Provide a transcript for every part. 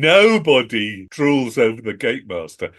Nobody drools over the gate master.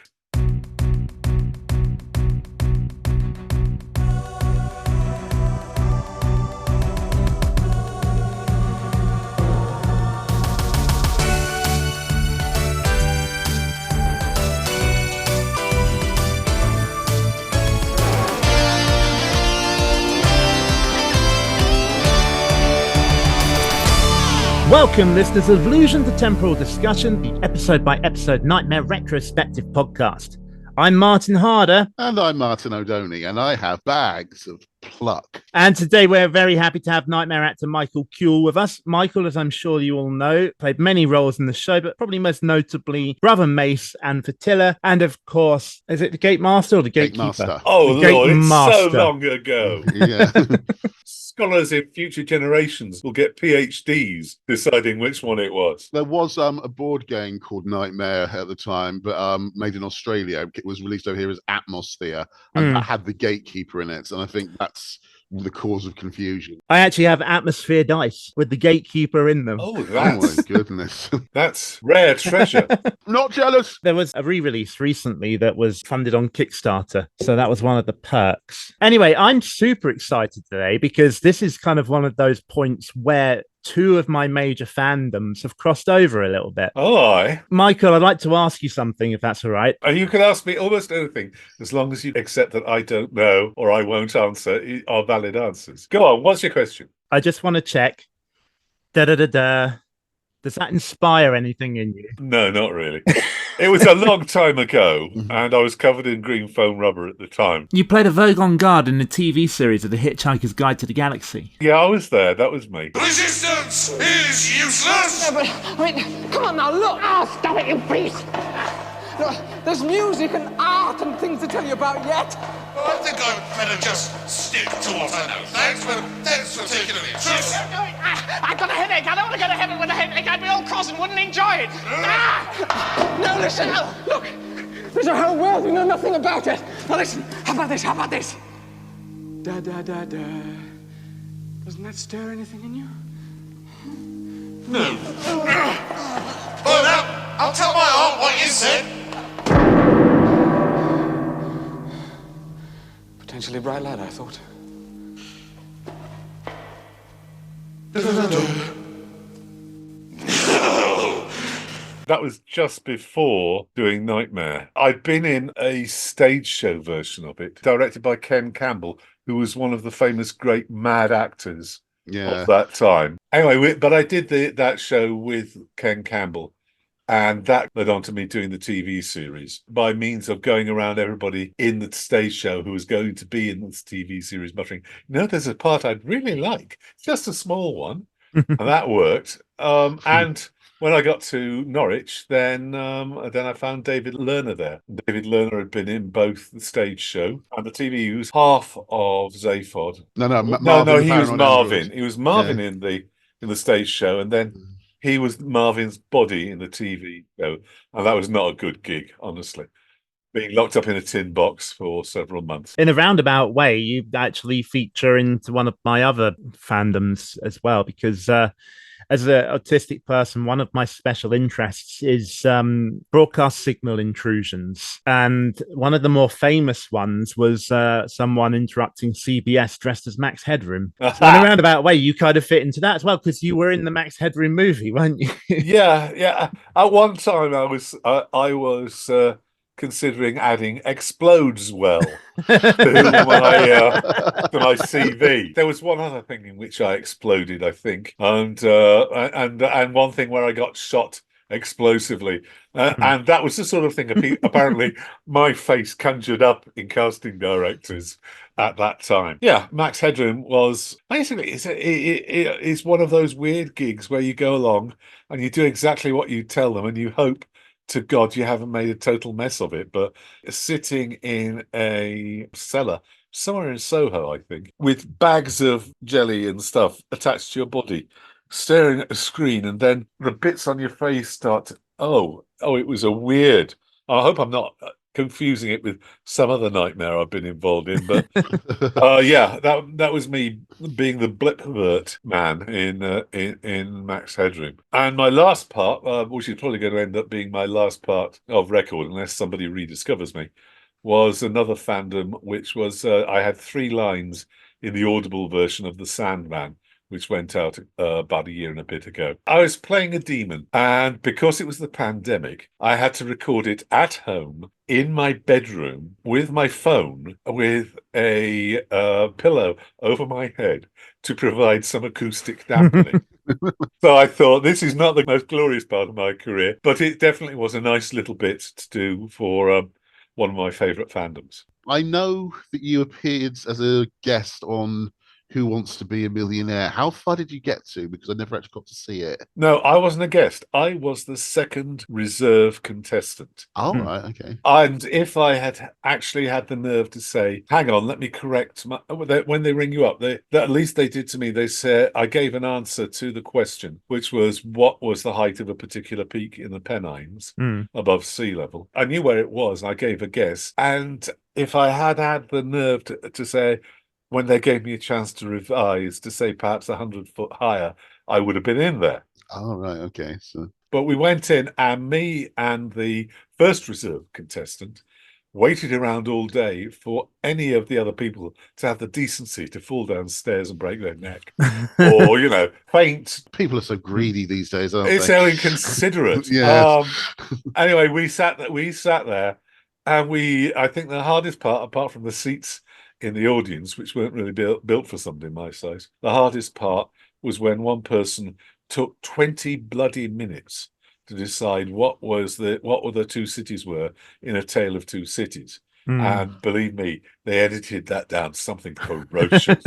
Welcome, listeners of Illusion to Temporal Discussion, the episode-by-episode Nightmare Retrospective podcast. I'm Martin Harder. And I'm Martin O'Doney, and I have bags of pluck. And today we're very happy to have Nightmare actor Michael Cule with us. Michael, as I'm sure you all know, played many roles in the show, but probably most notably Brother Mace and Fatilla. And of course, is it the Gate Master or the Gatekeeper? Master. Oh, the Lord, it's Master. so long ago. Yeah. Scholars in future generations will get PhDs deciding which one it was. There was a board game called Nightmare at the time, but made in Australia. It was released over here as Atmosphere, and that had the Gatekeeper in it. And I think that's the cause of confusion. I actually have Atmosphere dice with the Gatekeeper in them. Oh, Oh my goodness. that's rare treasure. Not jealous. There was a re-release recently that was funded on Kickstarter, so that was one of the perks. Anyway, I'm super excited today because this is kind of one of those points where two of my major fandoms have crossed over a little bit. Oh, aye. Michael, I'd like to ask you something, if that's all right. And you can ask me almost anything, as long as you accept that I don't know or I won't answer are valid answers. Go on, what's your question? I just want to check. Da-da-da-da. Does that inspire anything in you? No, not really. It was a long time ago, and I was covered in green foam rubber at the time. You played a Vogon guard in the TV series of The Hitchhiker's Guide to the Galaxy. Yeah, I was there. That was me. Resistance is useless! Yeah, but, I mean, come on now, look! Oh, stop it, you beast! Look, there's music and art and things to tell you about yet. I think I'd better just stick to what I know. Thanks for taking an interest. I've got a headache. I don't want to go to heaven with a headache. I'd be all cross and wouldn't enjoy it. No, listen. Look, there's a whole world. We know nothing about it. Now listen, how about this? Da, da, da, da. Doesn't that stir anything in you? No. Well, now, I'll tell my aunt what you said. Potentially bright lad, I thought. That was just before doing Nightmare. I'd been in a stage show version of it, directed by Ken Campbell, who was one of the famous great mad actors of that time. Anyway, but I did that show with Ken Campbell, and that led on to me doing the TV series by means of going around everybody in the stage show who was going to be in this TV series muttering, there's a part I'd really like. It's just a small one. And that worked. And when I got to Norwich, then I found David Lerner there. David Lerner had been in both the stage show and the TV. He was half of Zaphod. No, He was Marvin. He was Marvin in the stage show, and then he was Marvin's body in the TV show, and that was not a good gig, honestly. Being locked up in a tin box for several months. In a roundabout way, you actually feature into one of my other fandoms as well, because as an autistic person, one of my special interests is broadcast signal intrusions. And one of the more famous ones was someone interrupting CBS dressed as Max Headroom. So in a roundabout way, you kind of fit into that as well, because you were in the Max Headroom movie, weren't you? Yeah. At one time, I was considering adding Explodes Well to my CV. There was one other thing in which I exploded, I think, and one thing where I got shot explosively, and that was the sort of thing apparently my face conjured up in casting directors at that time. Yeah, Max Headroom was basically it's one of those weird gigs where you go along and you do exactly what you tell them, and you hope to God you haven't made a total mess of it. But sitting in a cellar somewhere in Soho, I think, with bags of jelly and stuff attached to your body, staring at a screen, and then the bits on your face start to, it was a weird, I hope I'm not confusing it with some other nightmare I've been involved in. But that was me being the blipvert man in Max Headroom. And my last part, which is probably going to end up being my last part of record, unless somebody rediscovers me, was another fandom, which was I had 3 lines in the audible version of The Sandman, which went out about a year and a bit ago. I was playing a demon, and because it was the pandemic, I had to record it at home in my bedroom with my phone, with a pillow over my head to provide some acoustic dampening. So I thought, this is not the most glorious part of my career, but it definitely was a nice little bit to do for one of my favourite fandoms. I know that you appeared as a guest on Who Wants to Be a Millionaire. How far did you get to? Because I never actually got to see it. No, I wasn't a guest. I was the second reserve contestant. Oh, right, okay. And if I had actually had the nerve to say, hang on, let me correct when they ring you up, at least they did to me, they said, I gave an answer to the question, which was, what was the height of a particular peak in the Pennines above sea level? I knew where it was. I gave a guess. And if I had had the nerve to say, when they gave me a chance to revise, to say perhaps 100 foot higher, I would have been in there. Oh, right, okay. But we went in, and me and the first reserve contestant waited around all day for any of the other people to have the decency to fall downstairs and break their neck. Or, faint. People are so greedy these days, aren't they? It's so inconsiderate. Yeah. Anyway, we sat there, and I think the hardest part, apart from the seats in the audience, which weren't really built for somebody my size, the hardest part was when one person took 20 bloody minutes to decide what the 2 cities were in A Tale of Two Cities. And believe me, they edited that down to something ferocious.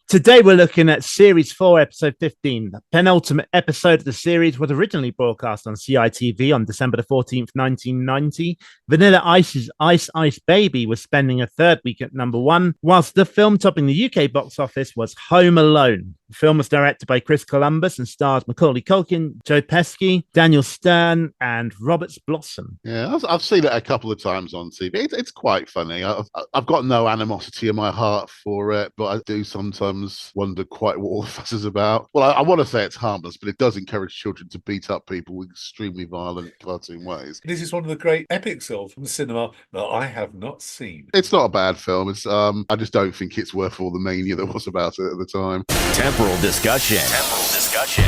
Today we're looking at Series 4, Episode 15. The penultimate episode of the series was originally broadcast on CITV on December the 14th, 1990. Vanilla Ice's Ice Ice Baby was spending a 3rd week at number 1, whilst the film topping the UK box office was Home Alone. The film was directed by Chris Columbus and stars Macaulay Culkin, Joe Pesci, Daniel Stern, and Roberts Blossom. Yeah, I've seen it a couple of times on TV. It's quite funny. I've got no animosity in my heart for it, but I do sometimes wonder quite what all the fuss is about. Well, I want to say it's harmless, but it does encourage children to beat up people with extremely violent cartoon ways. This is one of the great epics of cinema that I have not seen. It's not a bad film. It's I just don't think it's worth all the mania that was about it at the time. Temporal discussion.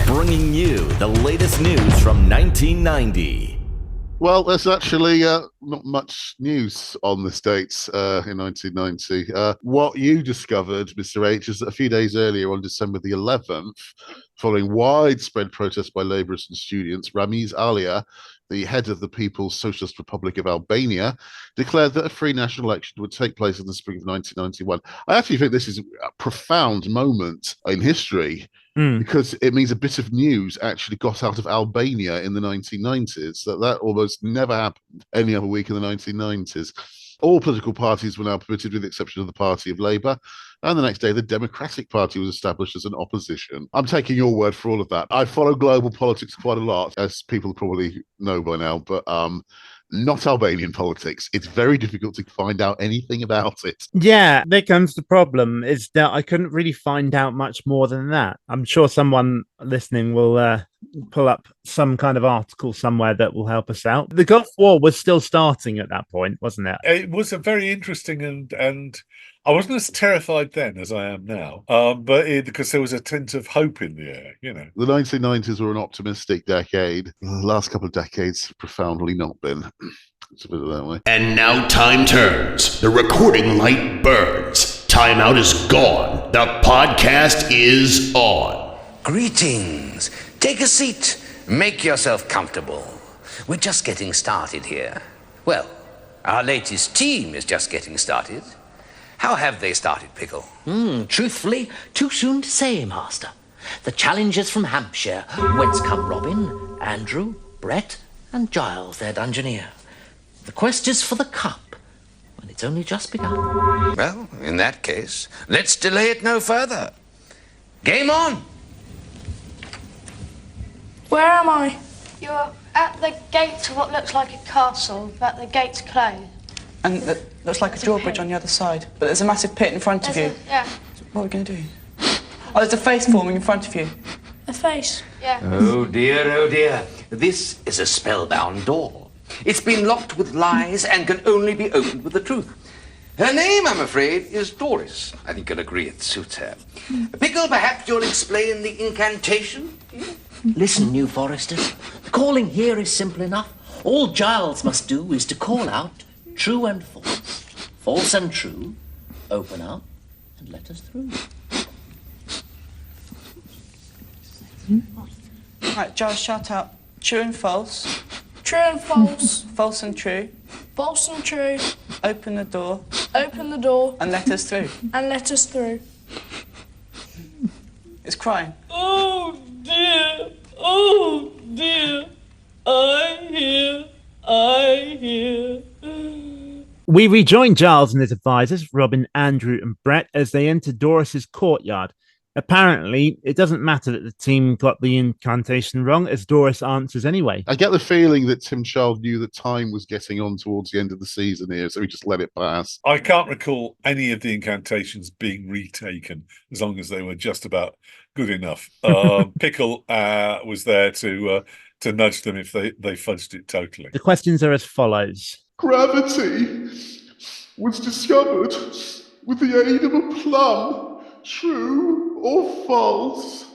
Bringing you the latest news from 1990. Well, there's actually not much news on this date in 1990. What you discovered, Mr. H, is that a few days earlier on December the 11th, following widespread protests by labourers and students, Ramiz Alia, the head of the People's Socialist Republic of Albania, declared that a free national election would take place in the spring of 1991. I actually think this is a profound moment in history because it means a bit of news actually got out of Albania in the 1990s. That almost never happened any other week in the 1990s. All political parties were now permitted, with the exception of the Party of Labour. And the next day, the Democratic Party was established as an opposition. I'm taking your word for all of that. I follow global politics quite a lot, as people probably know by now, but not Albanian politics. It's very difficult to find out anything about it. Yeah, there comes the problem, is that I couldn't really find out much more than that. I'm sure someone listening will pull up some kind of article somewhere that will help us out. The Gulf War was still starting at that point, wasn't it? It was a very interesting and I wasn't as terrified then as I am now, but because there was a tint of hope in the air, The 1990s were an optimistic decade. The last couple of decades have profoundly not been. Let's put it that way. And now time turns. The recording light burns. Timeout is gone. The podcast is on. Greetings. Take a seat. Make yourself comfortable. We're just getting started here. Well, our latest team is just getting started. How have they started, Pickle? Truthfully, too soon to say, Master. The challengers from Hampshire, whence come Robin, Andrew, Brett, and Giles, their Dungeoneer. The quest is for the cup, and it's only just begun. Well, in that case, let's delay it no further. Game on! Where am I? You're at the gate of what looks like a castle, but the gate's closed. And it looks like a drawbridge on the other side. But there's a massive pit in front of you. Yeah. What are we going to do? Oh, there's a face forming in front of you. A face? Yeah. Oh dear. This is a spellbound door. It's been locked with lies and can only be opened with the truth. Her name, I'm afraid, is Doris. I think you'll agree it suits her. Pickle, perhaps you'll explain the incantation? Listen, New Foresters. The calling here is simple enough. All Giles must do is to call out true and false. False and true. Open up and let us through. Right, Giles, shout out true and false. True and false. False and true. False and true. Open the door. Open the door. And let us through. And let us through. It's crying. Oh dear. Oh dear. I hear. We rejoin Giles and his advisors, Robin, Andrew, and Brett, as they enter Doris's courtyard. Apparently, it doesn't matter that the team got the incantation wrong, as Doris answers anyway. I get the feeling that Tim Child knew that time was getting on towards the end of the season here, so he just let it pass. I can't recall any of the incantations being retaken, as long as they were just about good enough. Pickle was there to nudge them if they fudged it totally. The questions are as follows. Gravity was discovered with the aid of a plum. True or false?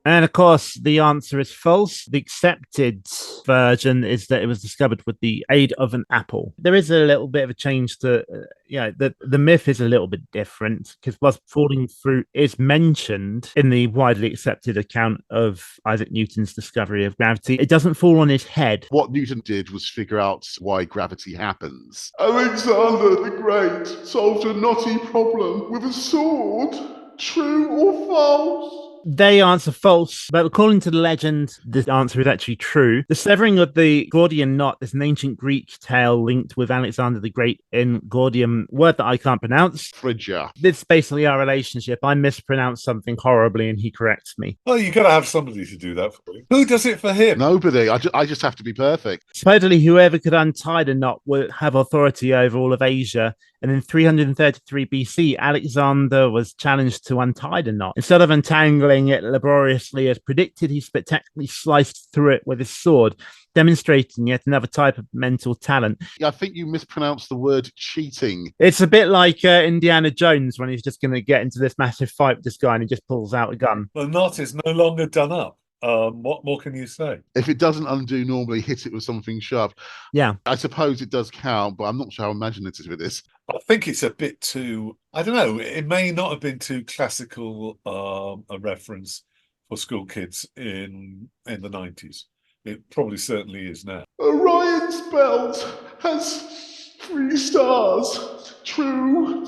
And of course, the answer is false. The accepted version is that it was discovered with the aid of an apple. There is a little bit of a change to, the myth is a little bit different, because whilst falling fruit is mentioned in the widely accepted account of Isaac Newton's discovery of gravity, it doesn't fall on his head. What Newton did was figure out why gravity happens. Alexander the Great solved a knotty problem with a sword. True or false? They answer false, but according to the legend, the answer is actually true. The severing of the Gordian knot is an ancient Greek tale linked with Alexander the Great in Gordium, word that I can't pronounce. Phrygia. It's basically our relationship. I mispronounce something horribly and he corrects me. Well, you've got to have somebody to do that for you. Who does it for him? Nobody. I just have to be perfect. Supposedly, whoever could untie the knot would have authority over all of Asia. And in 333 BC, Alexander was challenged to untie the knot. Instead of untangling it laboriously as predicted, he spectacularly sliced through it with his sword, demonstrating yet another type of mental talent. I think you mispronounced the word cheating. It's a bit like Indiana Jones when he's just going to get into this massive fight with this guy and he just pulls out a gun. The knot is no longer done up. What more can you say? If it doesn't undo, normally hit it with something sharp. Yeah. I suppose it does count, but I'm not sure how imaginative it is. I think it's a bit too, I don't know, it may not have been too classical a reference for school kids in the 90s. It probably certainly is now. Orion's belt has 3 stars. True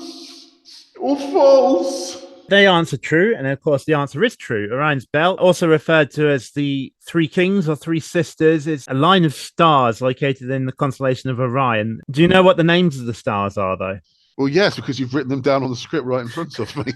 or false? They answer true, and of course the answer is true. Orion's belt, also referred to as the 3 Kings or 3 Sisters, is a line of stars located in the constellation of Orion. Do you know what the names of the stars are, though? Well, yes, because you've written them down on the script right in front of me.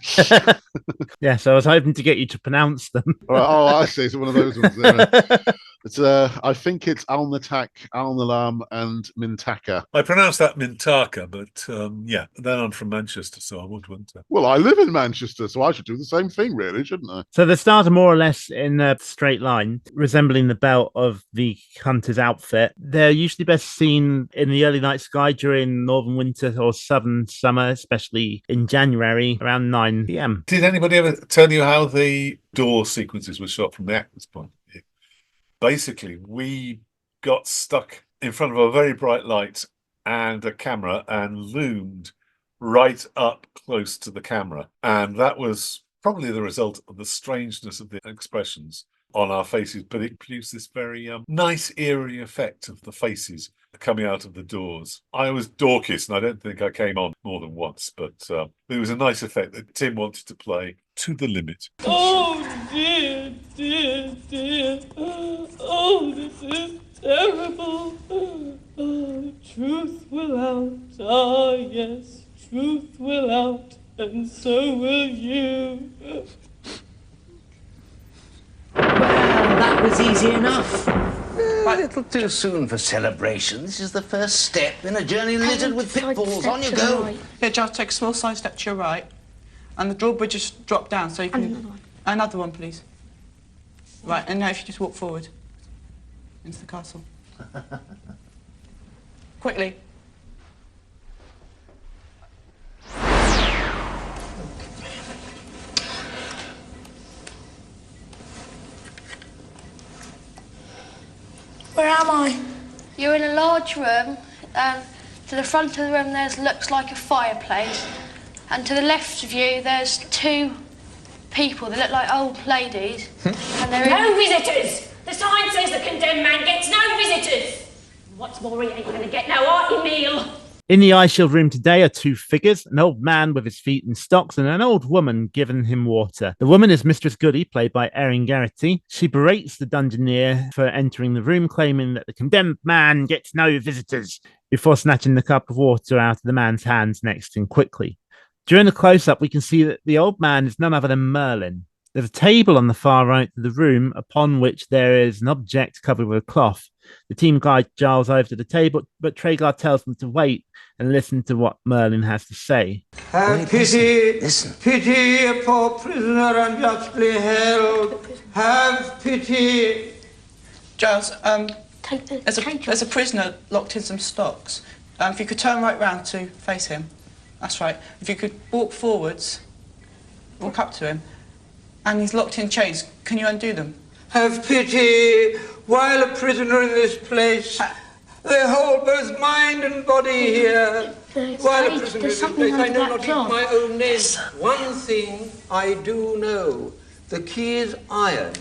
Yeah, so I was hoping to get you to pronounce them. Oh, I see. It's one of those ones there. It's, I think it's Alnatak, Alnalam, and Mintaka. I pronounce that Mintaka, but yeah, then I'm from Manchester, so I wouldn't. Well, I live in Manchester, so I should do the same thing, really, shouldn't I? So the stars are more or less in a straight line, resembling the belt of the hunter's outfit. They're usually best seen in the early night sky during northern winter or southern summer, especially in January around 9 p.m. Did anybody ever tell you how the door sequences were shot from the actor's point of view? Basically, we got stuck in front of a very bright light and a camera and loomed right up close to the camera. And that was probably the result of the strangeness of the expressions on our faces, but it produced this very nice, eerie effect of the faces coming out of the doors. I was Dorcas, and I don't think I came on more than once, but it was a nice effect that Tim wanted to play to the limit. Oh, dear, dear, dear. Oh, this is terrible. Oh, truth will out. Ah, yes, truth will out, and so will you. Well, that was easy enough. A little too soon for celebration. This is the first step in a journey littered with pitfalls. On you go. Right. Yeah, Giles, take a small side step to your right. And the drawbridge just drop down so you can... And another one. Another one, please. Right, and now if you just walk forward into the castle. Quickly. Where am I? You're in a large room. To the front of the room looks like a fireplace. And to the left of you there's two people that look like old ladies. And they're No visitors! The sign says the condemned man gets no visitors! What's more, he ain't gonna get no hearty meal! In the Eye Shield room today are two figures, an old man with his feet in stocks and an old woman giving him water. The woman is Mistress Goody, played by Erin Garrity. She berates the Dungeoneer for entering the room, claiming that the condemned man gets no visitors, before snatching the cup of water out of the man's hands next to him quickly. During the close-up, we can see that the old man is none other than Merlin. There's a table on the far right of the room, upon which there is an object covered with a cloth. The team guide Giles over to the table, but Tragar tells them to wait and listen to what Merlin has to say. Have pity, pity, a poor prisoner unjustly held. Have pity. Giles, there's a prisoner locked in some stocks. If you could turn right round to face him. That's right. If you could walk forwards, walk up to him, and he's locked in chains. Can you undo them? Have pity, while a prisoner in this place, they hold both mind and body here. While a prisoner in this place, I know not even my own name. One thing I do know, the key is iron.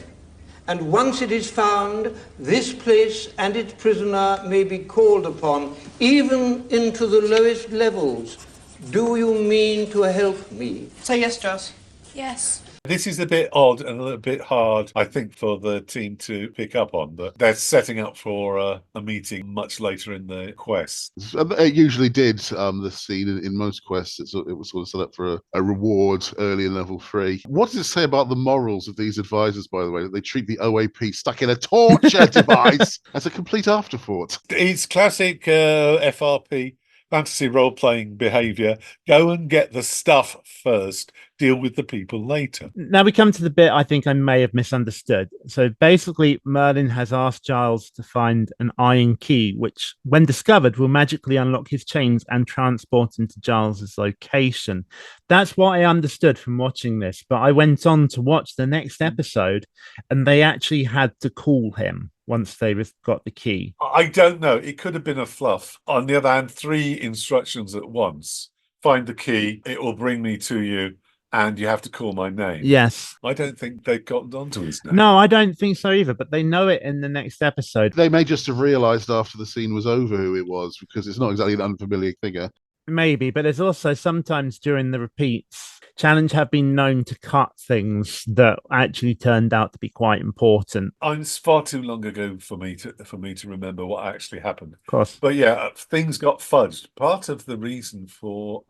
And once it is found, this place and its prisoner may be called upon, even into the lowest levels. Do you mean to help me? Say yes, Giles. Yes. This is a bit odd and a little bit hard, I think, for the team to pick up on, but they're setting up for a meeting much later in the quest. It usually did, the scene in most quests. It was sort of set up for a reward early in level 3. What does it say about the morals of these advisors, by the way, that they treat the OAP stuck in a torture device as a complete afterthought? It's classic FRP. Fantasy role-playing behaviour. Go and get the stuff first. Deal with the people later. Now we come to the bit I think I may have misunderstood. So basically, Merlin has asked Giles to find an iron key, which, when discovered, will magically unlock his chains and transport him to Giles's location. That's what I understood from watching this. But I went on to watch the next episode, and they actually had to call him once they got the key. I don't know. It could have been a fluff. On the other hand, 3 instructions at once. Find the key. It will bring me to you. And you have to call my name. Yes. I don't think they've gotten onto his name. No, I don't think so either, but they know it in the next episode. They may just have realised after the scene was over who it was, because it's not exactly an unfamiliar figure. Maybe, but there's also sometimes during the repeats, Challenge have been known to cut things that actually turned out to be quite important. It's far too long ago for me to remember what actually happened. Of course. But yeah, things got fudged. Part of the reason for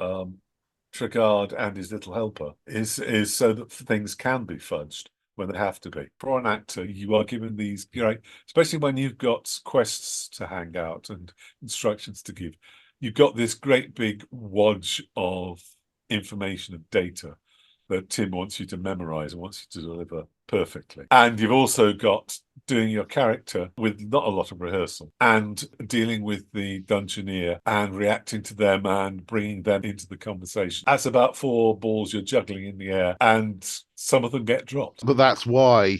Trigard and his little helper is so that things can be fudged when they have to be. For an actor, you are given these great, especially when you've got quests to hang out and instructions to give, you've got this great big wodge of information and data that Tim wants you to memorize and wants you to deliver perfectly. And you've also got doing your character with not a lot of rehearsal and dealing with the Dungeoneer and reacting to them and bringing them into the conversation. That's about 4 balls you're juggling in the air, and some of them get dropped. But that's why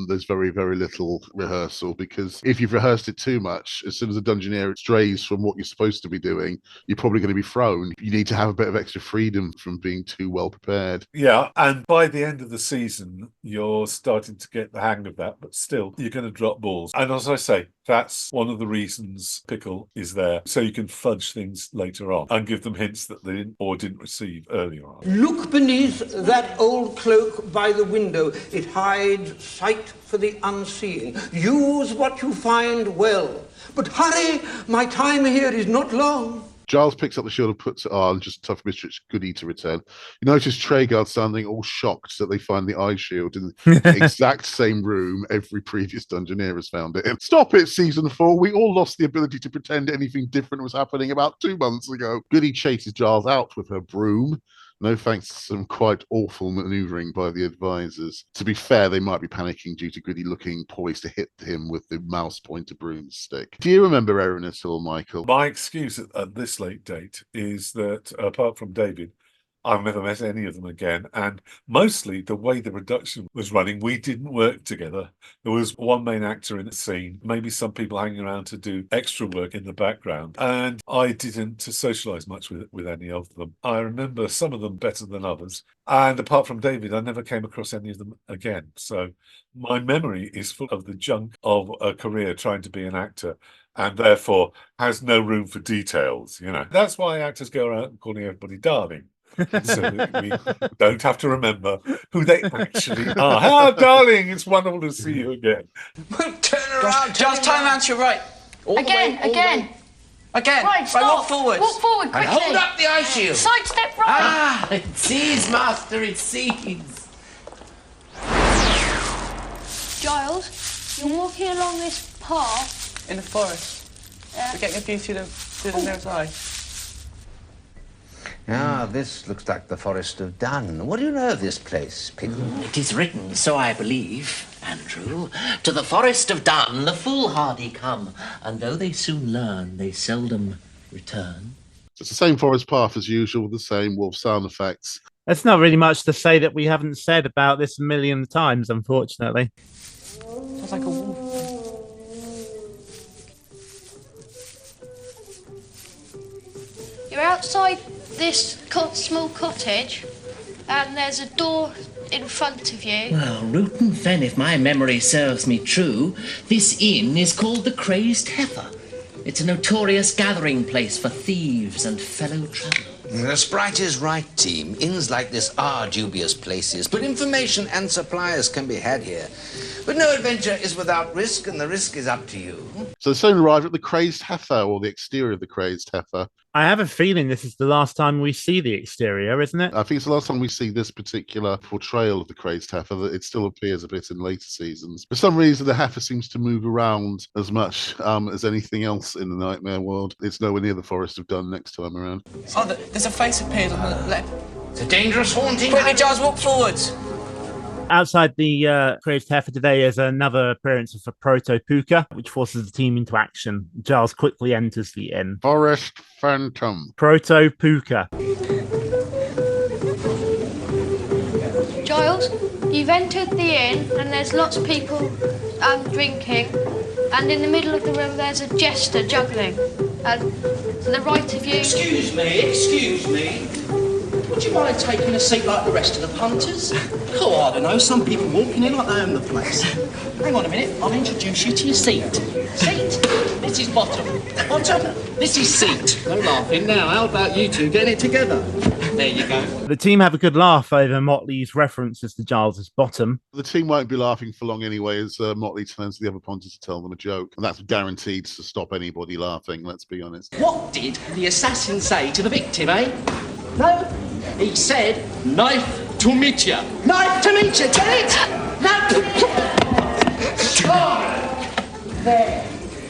there's very, very little rehearsal, because if you've rehearsed it too much, as soon as a Dungeoneer strays from what you're supposed to be doing, you're probably going to be thrown. You need to have a bit of extra freedom from being too well prepared. Yeah, and by the end of the season, you're starting to get the hang of that, but still, you're going to drop balls. And as I say, that's one of the reasons Pickle is there, so you can fudge things later on and give them hints that they didn't receive earlier on. Look beneath that old cloak by the window. It hides sight for the unseeing. Use what you find well. But hurry, my time here is not long. Giles picks up the shield and puts it on, just tough Mistress Goody to return. You notice Treguard standing all shocked that they find the eye shield in the exact same room every previous Dungeoneer has found it in. Stop it, Season 4. We all lost the ability to pretend anything different was happening about 2 months ago. Goody chases Giles out with her broom. No thanks to some quite awful manoeuvring by the advisors. To be fair, they might be panicking due to Goody looking poised to hit him with the mouse pointer broomstick. Do you remember Erin at all, Michael? My excuse at this late date is that, apart from David, I've never met any of them again. And mostly the way the production was running, we didn't work together. There was one main actor in the scene, maybe some people hanging around to do extra work in the background. And I didn't socialise much with any of them. I remember some of them better than others. And apart from David, I never came across any of them again. So my memory is full of the junk of a career trying to be an actor, and therefore has no room for details. That's why actors go around calling everybody darling. So that we don't have to remember who they actually are. Ah, darling, it's wonderful to see you again. Turn around. Just turn around to your right. Again. Right, stop. Walk forwards. Walk forward, quickly. And hold up the eye shield. Sidestep right. Ah, it sees, Master, it sees. Giles, you're walking along this path. In the forest. We're getting a view through the mirror's eye. This looks like the Forest of Dun. What do you know of this place, Pickle? It is written, so I believe, Andrew, to the Forest of Dun the foolhardy come, and though they soon learn, they seldom return. It's the same forest path as usual, with the same wolf sound effects. There's not really much to say that we haven't said about this a million times, unfortunately. Sounds like a wolf. You're outside this small cottage, and there's a door in front of you. Well, root and fen, if my memory serves me true, this inn is called the Crazed Heifer. It's a notorious gathering place for thieves and fellow travellers. The sprite is right, team. Inns like this are dubious places, but information and supplies can be had here. But no adventure is without risk, and the risk is up to you. So soon arrived at the Crazed Heifer, or the exterior of the Crazed Heifer. I have a feeling this is the last time we see the exterior, isn't it? I think it's the last time we see this particular portrayal of the Crazed Heifer. That it still appears a bit in later seasons. For some reason, the Heifer seems to move around as much as anything else in the Nightmare world. It's nowhere near the Forest of Dun next time around. Oh, there's a face appeared on the left. It's a dangerous haunting. Quickly, Giles, walk forwards. Outside the Crazed Heifer today is another appearance of a Proto-Puka, which forces the team into action. Giles quickly enters the inn. Forest Phantom. Proto-Puka. Giles, you've entered the inn, and there's lots of people drinking, and in the middle of the room there's a jester juggling. And to the right of you... Excuse me. Would you mind taking a seat like the rest of the punters? Oh, I don't know, some people walking in like they own the place. Hang on a minute, I'll introduce you to your seat. Seat? This is bottom. Bottom? This is seat. No laughing now, how about you two getting it together? There you go. The team have a good laugh over Motley's references to Giles's bottom. The team won't be laughing for long anyway, as Motley turns to the other punters to tell them a joke. And that's guaranteed to stop anybody laughing, let's be honest. What did the assassin say to the victim, eh? No? He said, knife to meet ya. Knife to meet ya, get it? No. There.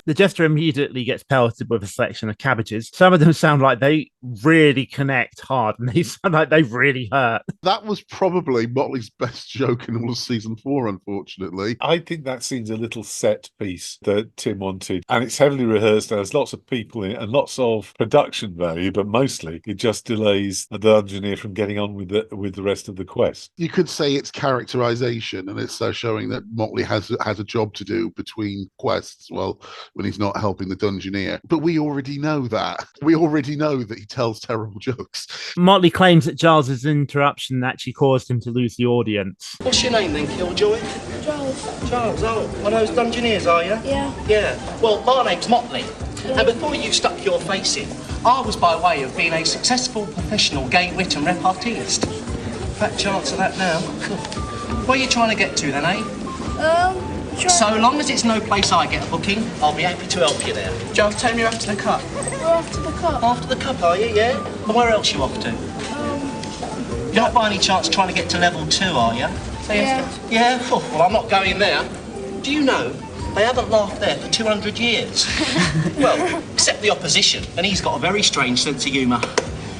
The jester immediately gets pelted with a selection of cabbages. Some of them sound like they really connect hard, and they sound like they really hurt. That was probably Motley's best joke in all of season 4, unfortunately. I think that scene's a little set piece that Tim wanted, and it's heavily rehearsed. There's lots of people in it and lots of production value, but mostly it just delays the Dungeoneer from getting on with the rest of the quest. You could say it's characterization, and it's showing that Motley has a job to do between quests. Well, when he's not helping the Dungeoneer. But we already know that. We already know that he tells terrible jokes. Motley claims that Giles's interruption actually caused him to lose the audience. What's your name then, Killjoy? Giles. Giles, oh, one of those Dungeoneers, are you? Yeah. Yeah. Well, my name's Motley. Yeah. And before you stuck your face in, I was by way of being a successful professional gay wit and reparteeist. Fat chance of that now. Where are you trying to get to then, eh? Sure. So long as it's no place I get a booking, I'll be happy to help you there. Giles, tell me you're after the cup. We're off to the cup. After the cup, are you? Yeah? And where else you off to? You're not by any chance trying to get to level 2, are you? Yeah? Oh, well, I'm not going there. Do you know, they haven't laughed there for 200 years. Well, except the opposition, and he's got a very strange sense of humour.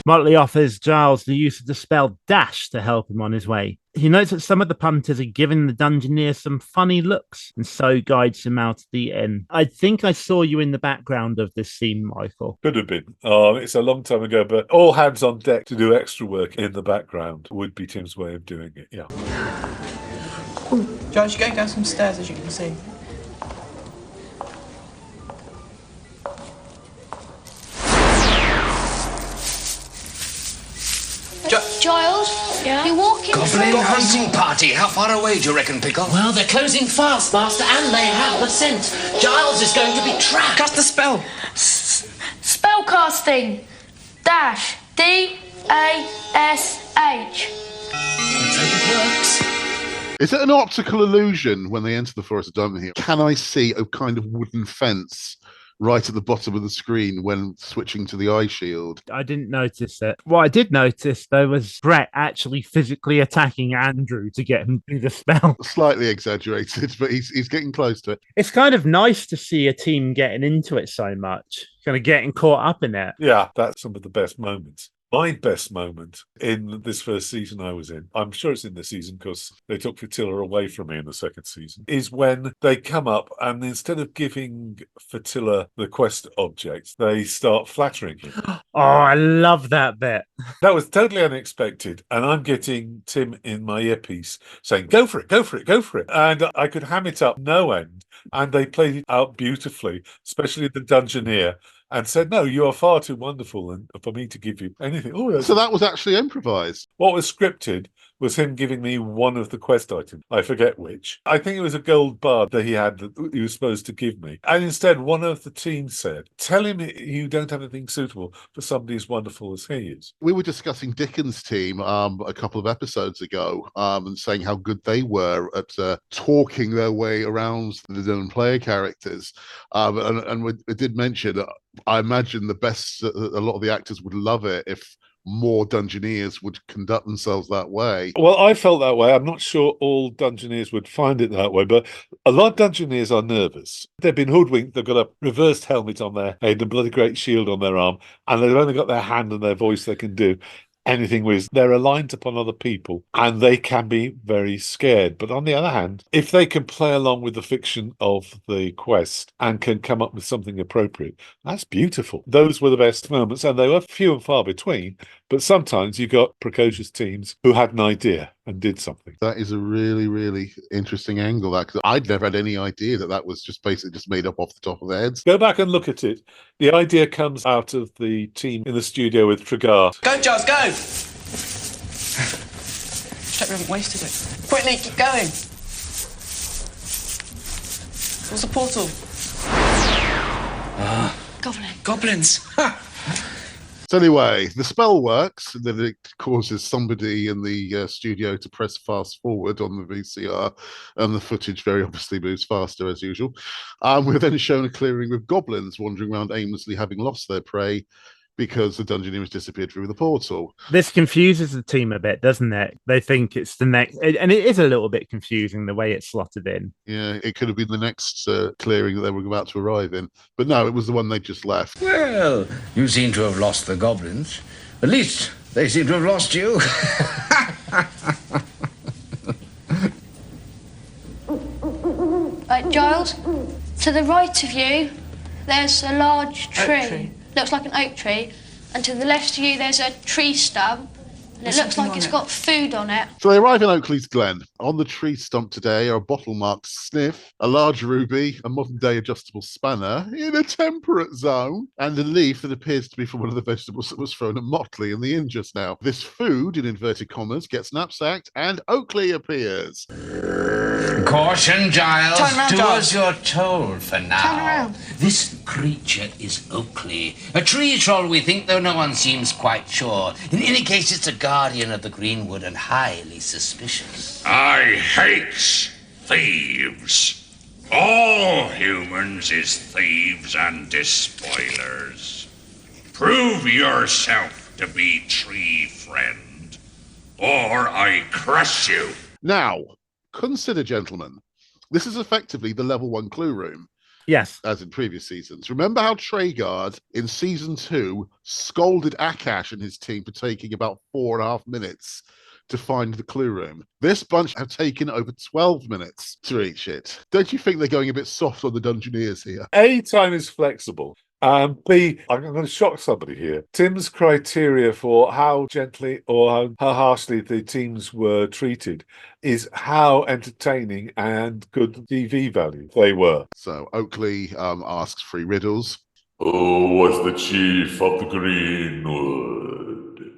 Motley offers Giles the use of the spell Dash to help him on his way. He notes that some of the punters are giving the Dungeoneer some funny looks, and so guides him out at the inn. I think I saw you in the background of this scene, Michael. Could have been. It's a long time ago, but all hands on deck to do extra work in the background would be Tim's way of doing it, yeah. Giles, you're going down some stairs, as you can see. Giles, you're walking Goblin through... hunting party. How far away do you reckon, Pickle? Well, they're closing fast, Master, and they have the scent. Giles is going to be trapped. Cast the spell. Spellcasting. Dash. D-A-S-H. It works. Is it an optical illusion when they enter the Forest of Dungerthingy? Can I see a kind of wooden fence right at the bottom of the screen when switching to the eye shield? I didn't notice it. What I did notice, though, was Brett actually physically attacking Andrew to get him through the spell. Slightly exaggerated, but he's getting close to it. It's kind of nice to see a team getting into it so much, kind of getting caught up in it. Yeah, that's some of the best moments. My best moment in this first season I was in, I'm sure it's in this season because they took Fatilla away from me in the second season, is when they come up and instead of giving Fatilla the quest object, they start flattering him. Oh, I love that bit. That was totally unexpected. And I'm getting Tim in my earpiece saying, go for it, go for it, go for it. And I could ham it up no end. And they played it out beautifully, especially the Dungeoneer. And said, no, you are far too wonderful and for me to give you anything. Oh, so that was actually improvised. What was scripted was him giving me one of the quest items. I forget which. I think it was a gold bar that he had that he was supposed to give me. And instead, one of the team said, tell him you don't have anything suitable for somebody as wonderful as he is. We were discussing Dickens' team a couple of episodes ago and saying how good they were at talking their way around the known player characters. And we did mention, I imagine a lot of the actors would love it if more Dungeoneers would conduct themselves that way. Well, I felt that way. I'm not sure all Dungeoneers would find it that way, but a lot of Dungeoneers are nervous. They've been hoodwinked. They've got a reversed helmet on their head, a bloody great shield on their arm, and they've only got their hand and their voice they can do anything with. They're reliant upon other people and they can be very scared. But on the other hand, if they can play along with the fiction of the quest and can come up with something appropriate, that's beautiful. Those were the best moments, and they were few and far between. But sometimes you got precocious teams who had an idea and did something. That is a really, really interesting angle, that, because I'd never had any idea that was just basically just made up off the top of their heads. Go back and look at it. The idea comes out of the team in the studio with Trigard. Go, Giles, go! Just hope we haven't wasted it. Quickly, keep going. What's the portal? Goblins. So anyway, the spell works, and then it causes somebody in the studio to press fast forward on the VCR, and the footage very obviously moves faster as usual. We're then shown a clearing with goblins wandering around aimlessly, having lost their prey because the Dungeoneer has disappeared through the portal. This confuses the team a bit, doesn't it? They think it's the next, and it is a little bit confusing the way it's slotted in. Yeah, it could have been the next clearing that they were about to arrive in. But no, it was the one they just left. Well, you seem to have lost the goblins. At least they seem to have lost you. Right, Giles, to the right of you, there's a large tree. Looks like an oak tree. And to the left of you, there's a tree stump. And it looks like it's got food on it. So they arrive in Oakley's Glen. On the tree stump today are a bottle marked Sniff, a large ruby, a modern-day adjustable spanner in a temperate zone, and a leaf that appears to be from one of the vegetables that was thrown at Motley in the inn just now. This food, in inverted commas, gets knapsacked, and Oakley appears. Caution, Giles. Turn around, Do Giles. as you're told for now. Turn around. This creature is Oakley, a tree troll, we think, though no one seems quite sure. In any case, it's a guardian of the greenwood and highly suspicious. I hate thieves. All humans is thieves and despoilers. Prove yourself to be tree friend, or I crush you. Now, consider, gentlemen, this is effectively the level 1 clue room. Yes. As in previous seasons. Remember how Treguard in season 2 scolded Akash and his team for taking about 4.5 minutes to find the clue room? This bunch have taken over 12 minutes to reach it. Don't you think they're going a bit soft on the Dungeoneers here? A, time is flexible. B, I'm going to shock somebody here. Tim's criteria for how gently or how harshly the teams were treated is how entertaining and good TV value they were. So Oakley asks 3 riddles. Who was the chief of the Greenwood?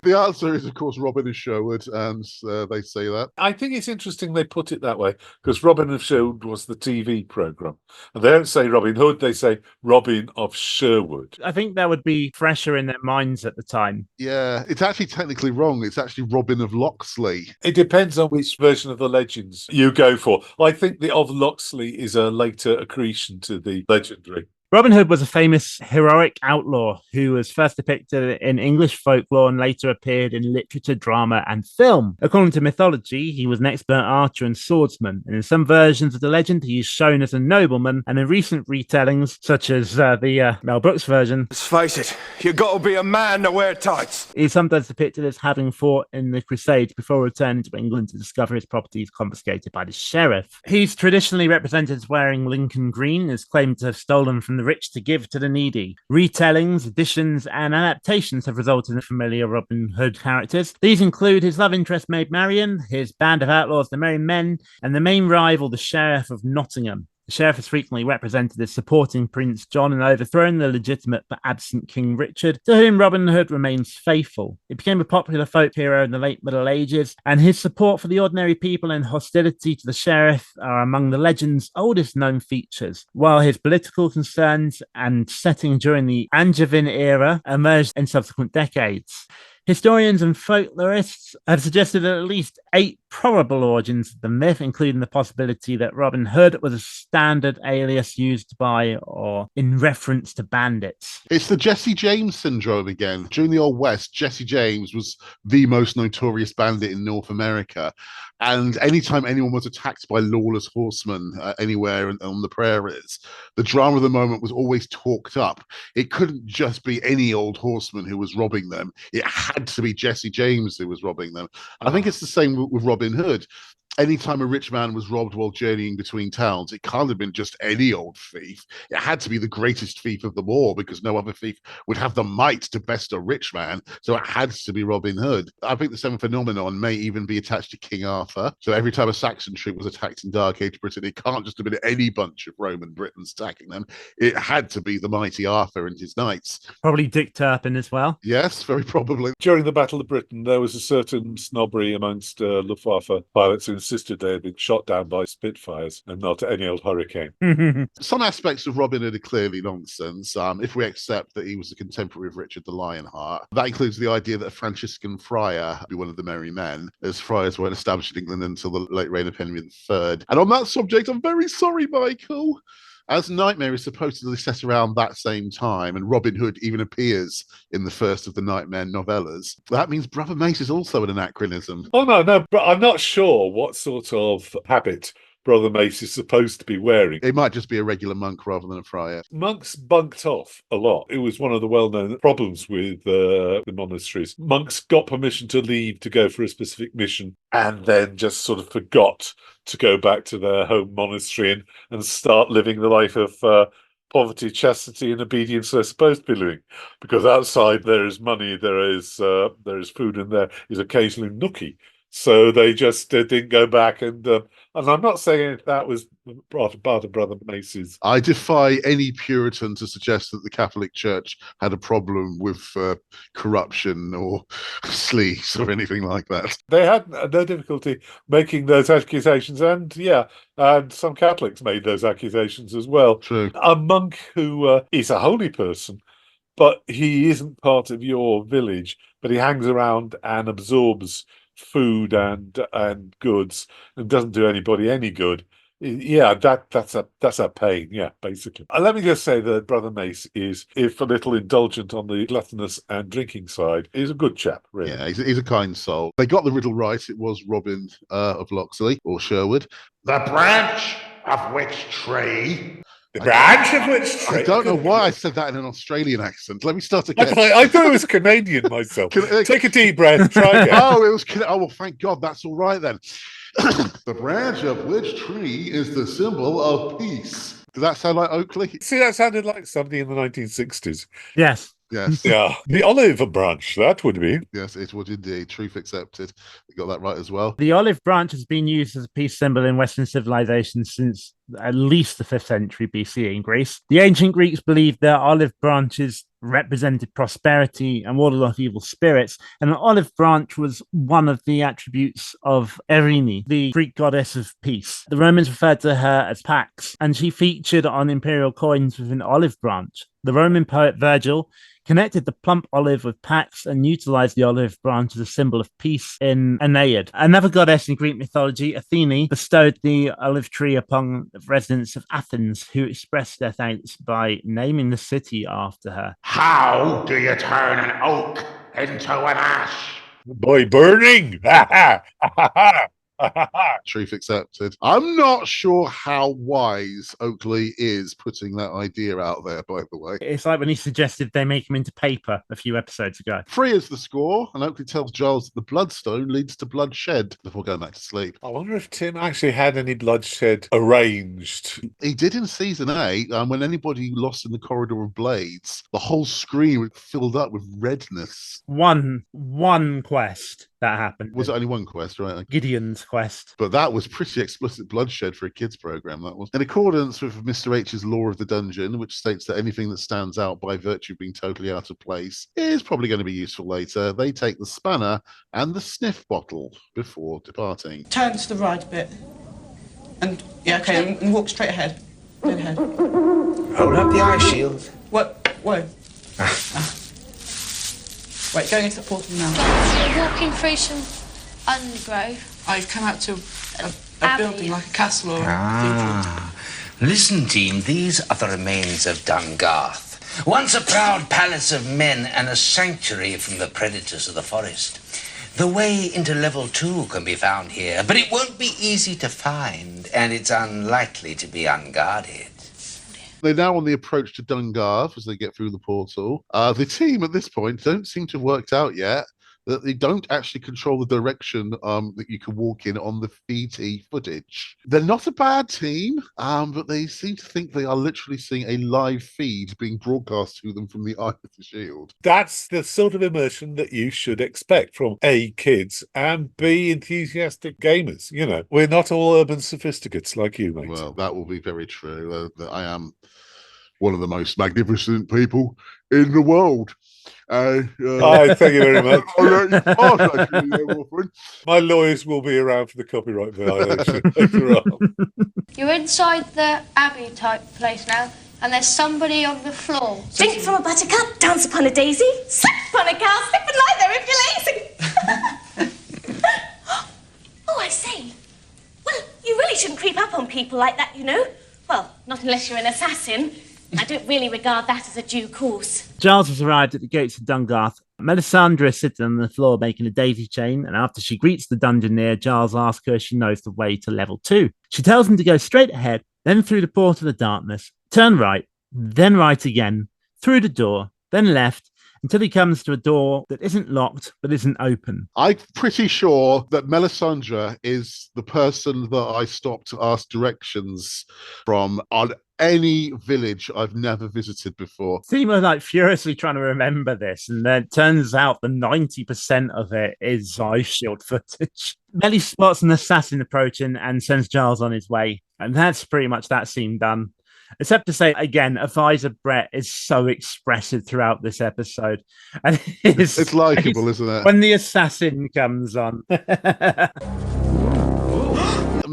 The answer is, of course, Robin of Sherwood, and they say that. I think it's interesting they put it that way, because Robin of Sherwood was the TV programme. And they don't say Robin Hood, they say Robin of Sherwood. I think that would be fresher in their minds at the time. Yeah, it's actually technically wrong. It's actually Robin of Locksley. It depends on which version of the legends you go for. I think the of Locksley is a later accretion to the legendary. Robin Hood was a famous heroic outlaw who was first depicted in English folklore and later appeared in literature, drama, and film. According to mythology, he was an expert archer and swordsman, and in some versions of the legend, he is shown as a nobleman, and in recent retellings, such as the Mel Brooks version, let's face it, you gotta be a man to wear tights. He's sometimes depicted as having fought in the Crusades before returning to England to discover his properties confiscated by the sheriff. He's traditionally represented as wearing Lincoln green, and is claimed to have stolen from the rich to give to the needy. Retellings, additions, and adaptations have resulted in familiar Robin Hood characters. These include his love interest Maid Marian, his band of outlaws, the Merry Men, and the main rival, the Sheriff of Nottingham. The sheriff is frequently represented as supporting Prince John and overthrowing the legitimate but absent King Richard, to whom Robin Hood remains faithful. He became a popular folk hero in the late Middle Ages, and his support for the ordinary people and hostility to the sheriff are among the legend's oldest known features, while his political concerns and setting during the Angevin era emerged in subsequent decades. Historians and folklorists have suggested at least 8 probable origins of the myth, including the possibility that Robin Hood was a standard alias used by or in reference to bandits. It's the Jesse James syndrome again. During the Old West, Jesse James was the most notorious bandit in North America. And anytime anyone was attacked by lawless horsemen anywhere on the prairies, the drama of the moment was always talked up. It couldn't just be any old horseman who was robbing them. It had to be Jesse James who was robbing them. I think it's the same with Robin Hood. Anytime a rich man was robbed while journeying between towns, it can't have been just any old thief. It had to be the greatest thief of them all, because no other thief would have the might to best a rich man. So it had to be Robin Hood. I think the same phenomenon may even be attached to King Arthur. So every time a Saxon troop was attacked in Dark Age Britain, it can't just have been any bunch of Roman Britons attacking them. It had to be the mighty Arthur and his knights. Probably Dick Turpin as well. Yes, very probably. During the Battle of Britain, there was a certain snobbery amongst Luftwaffe pilots who insisted they had been shot down by Spitfires and not any old hurricane. Some aspects of Robin Hood are clearly nonsense, if we accept that he was a contemporary of Richard the Lionheart. That includes the idea that a Franciscan friar would be one of the Merry Men, as friars weren't established in England until the late reign of Henry III. And on that subject, I'm very sorry, Michael. As Nightmare is supposedly set around that same time, and Robin Hood even appears in the first of the Nightmare novellas, that means Brother Mace is also an anachronism. Oh, no, but I'm not sure what sort of habit Brother Mace is supposed to be wearing. It might just be a regular monk rather than a friar. Monks bunked off a lot. It was one of the well-known problems with the monasteries. Monks got permission to leave to go for a specific mission and then just sort of forgot to go back to their home monastery and start living the life of poverty, chastity, and obedience they're supposed to be living. Because outside there is money, there is food, and there is occasionally nookie. So they just didn't go back, and I'm not saying that was part of Brother Mace's. I defy any Puritan to suggest that the Catholic Church had a problem with corruption or sleaze or anything like that. They had no difficulty making those accusations, and some Catholics made those accusations as well. True. A monk who is a holy person, but he isn't part of your village, but he hangs around and absorbs food and goods and doesn't do anybody any good, Yeah, that's a pain. Yeah, basically. Let me just say that Brother Mace is, if a little indulgent on the gluttonous and drinking side, is a good chap, really. Yeah, he's a kind soul. They got the riddle right. It was Robin of Locksley or Sherwood. The branch of which tree? The branch of which tree? I don't know why I said that in an Australian accent. Let me start again. I thought it was Canadian myself. Take a deep breath. Try again. Oh, it was. Oh, well, thank God. That's all right then. The branch of which tree is the symbol of peace? Does that sound like Oakley? See, that sounded like somebody in the 1960s. Yes. Yes. Yeah. The olive branch, that would be. Yes, it would indeed. Truth accepted. You got that right as well. The olive branch has been used as a peace symbol in Western civilization since at least the 5th century BC in Greece. The ancient Greeks believed that olive branches represented prosperity and warded off evil spirits, and an olive branch was one of the attributes of Erini, the Greek goddess of peace. The Romans referred to her as Pax, and she featured on imperial coins with an olive branch. The Roman poet Virgil connected the plump olive with Pax and utilized the olive branch as a symbol of peace in Aeneid. Another goddess in Greek mythology, Athene, bestowed the olive tree upon the residents of Athens, who expressed their thanks by naming the city after her. How do you turn an oak into an ash? By burning! Truth accepted. I'm not sure how wise Oakley is putting that idea out there, by the way. It's like when he suggested they make him into paper a few episodes ago. 3 is the score, and Oakley tells Giles that the bloodstone leads to bloodshed before going back to sleep. I wonder if Tim actually had any bloodshed arranged. He did in season 8, when anybody lost in the corridor of blades, the whole screen filled up with redness. One quest that happened. Was it only one quest, right? Gideon's quest. But that was pretty explicit bloodshed for a kids program, that was. In accordance with Mr. H's law of the dungeon, which states that anything that stands out by virtue of being totally out of place is probably going to be useful later, they take the spanner and the sniff bottle before departing. Turn to the right a bit. And, yeah, okay, and walk straight ahead. Dead ahead. Hold up the eye shield. What? Whoa. Wait, going into the portal now. We're walking through some undergrowth. I've come out to a building like a castle or a cathedral. Listen, team, these are the remains of Dungarth. Once a proud palace of men and a sanctuary from the predators of the forest. The way into level 2 can be found here, but it won't be easy to find, and it's unlikely to be unguarded. They're now on the approach to Dungarth as they get through the portal. The team at this point don't seem to have worked out yet that they don't actually control the direction that you can walk in on the VT footage. They're not a bad team, but they seem to think they are literally seeing a live feed being broadcast to them from the eye of the shield. That's the sort of immersion that you should expect from A, kids, and B, enthusiastic gamers. You know, we're not all urban sophisticates like you, mate. Well, that will be very true. I am one of the most magnificent people in the world. Thank you very much. My lawyers will be around for the copyright violation later on. You're inside the Abbey type place now, and there's somebody on the floor. Drink from a buttercup, dance upon a daisy, slip upon a cow, slip and lie there if you're lazy. Oh, I say. Well, you really shouldn't creep up on people like that, you know. Well, not unless you're an assassin. I don't really regard that as a due course. Giles has arrived at the gates of Dungarth. Melisandre is sitting on the floor making a daisy chain, and after she greets the dungeoneer, Giles asks her if she knows the way to level 2. She tells him to go straight ahead, then through the portal of darkness, turn right, then right again, through the door, then left, until he comes to a door that isn't locked but isn't open. I'm pretty sure that Melisandre is the person that I stopped to ask directions from on any village I've never visited before. Team are like furiously trying to remember this, and then it turns out that 90% of it is eye shield footage. Melly spots an assassin approaching and sends Giles on his way, and that's pretty much that scene done. Except to say, again, Advisor Brett is so expressive throughout this episode. And it's likeable, isn't it? When the assassin comes on.